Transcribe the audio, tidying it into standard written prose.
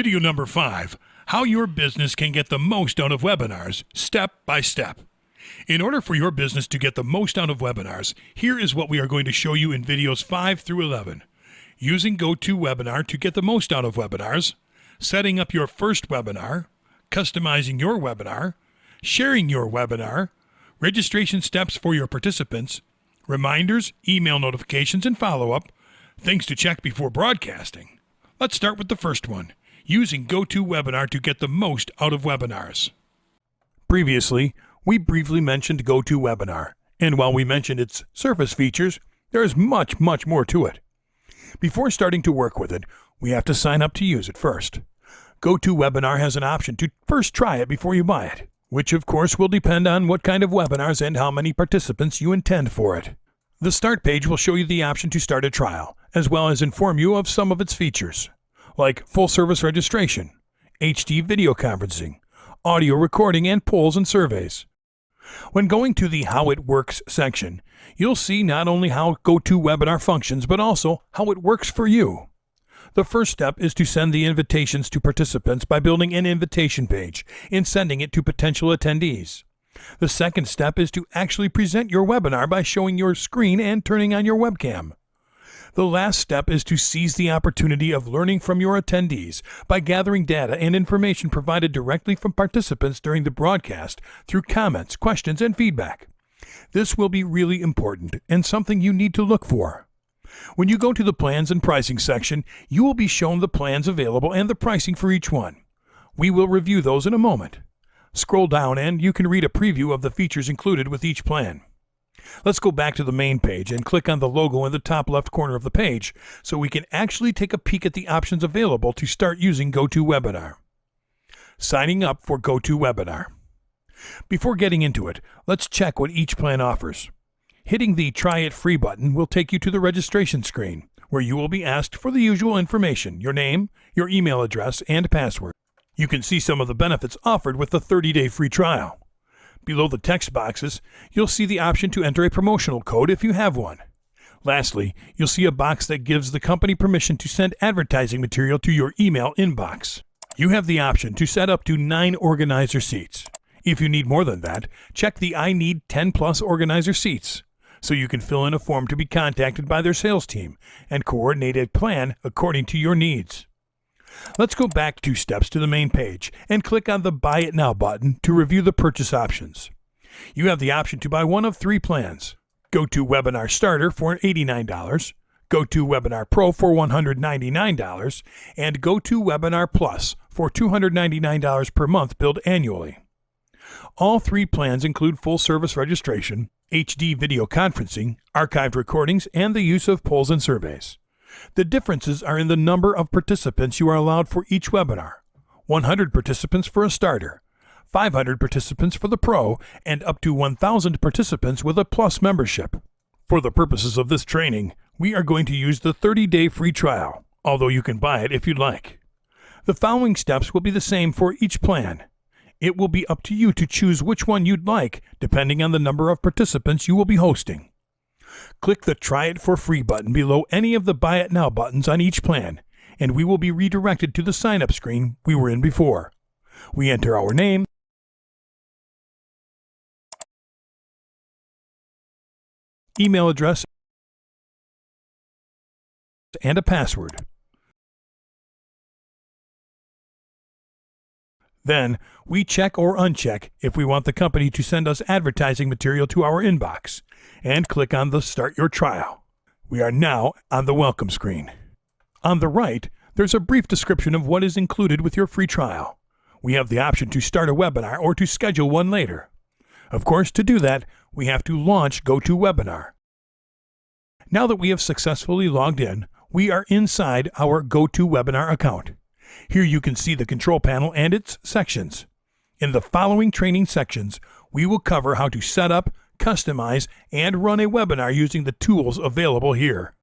Video number 5, how your business can get the most out of webinars, step by step. In order for your business to get the most out of webinars, here is what we are going to show you in videos 5 through 11. Using GoToWebinar to get the most out of webinars, setting up your first webinar, customizing your webinar, sharing your webinar, registration steps for your participants, reminders, email notifications, and follow-up, things to check before broadcasting. Let's start with the first one, using GoToWebinar to get the most out of webinars. Previously, we briefly mentioned GoToWebinar, and while we mentioned its surface features, there is much more to it. Before starting to work with it, we have to sign up to use it first. GoToWebinar has an option to first try it before you buy it, which of course will depend on what kind of webinars and how many participants you intend for it. The Start page will show you the option to start a trial, as well as inform you of some of its features, like full service registration, HD video conferencing, audio recording, and polls and surveys. When going to the How It Works section, you'll see not only how GoToWebinar functions, but also how it works for you. The first step is to send the invitations to participants by building an invitation page and sending it to potential attendees. The second step is to actually present your webinar by showing your screen and turning on your webcam. The last step is to seize the opportunity of learning from your attendees by gathering data and information provided directly from participants during the broadcast through comments, questions, and feedback. This will be really important and something you need to look for. When you go to the Plans and Pricing section, you will be shown the plans available and the pricing for each one. We will review those in a moment. Scroll down and you can read a preview of the features included with each plan. Let's go back to the main page and click on the logo in the top left corner of the page so we can actually take a peek at the options available to start using GoToWebinar. Signing up for GoToWebinar. Before getting into it, let's check what each plan offers. Hitting the Try It Free button will take you to the registration screen, where you will be asked for the usual information, your name, your email address, and password. You can see some of the benefits offered with the 30-day free trial. Below the text boxes, you'll see the option to enter a promotional code if you have one. Lastly, you'll see a box that gives the company permission to send advertising material to your email inbox. You have the option to set up to 9 organizer seats. If you need more than that, check the I Need 10+ organizer seats, so you can fill in a form to be contacted by their sales team and coordinate a plan according to your needs. Let's go back 2 steps to the main page and click on the Buy It Now button to review the purchase options. You have the option to buy one of 3 plans: GoToWebinar Starter for $89, GoToWebinar Pro for $199, and GoToWebinar Plus for $299 per month billed annually. All 3 plans include full service registration, HD video conferencing, archived recordings, and the use of polls and surveys. The differences are in the number of participants you are allowed for each webinar: 100 participants for a starter, 500 participants for the Pro, and up to 1,000 participants with a Plus membership. For the purposes of this training, we are going to use the 30-day free trial, although you can buy it if you'd like. The following steps will be the same for each plan. It will be up to you to choose which one you'd like, depending on the number of participants you will be hosting. Click the Try It for Free button below any of the Buy It Now buttons on each plan, and we will be redirected to the sign-up screen we were in before. We enter our name, email address, and a password. Then, we check or uncheck if we want the company to send us advertising material to our inbox, and click on the Start Your Trial. We are now on the welcome screen. On the right, there's a brief description of what is included with your free trial. We have the option to start a webinar or to schedule one later. Of course, to do that, we have to launch GoToWebinar. Now that we have successfully logged in, we are inside our GoToWebinar account. Here you can see the control panel and its sections. In the following training sections, we will cover how to set up, customize, and run a webinar using the tools available here.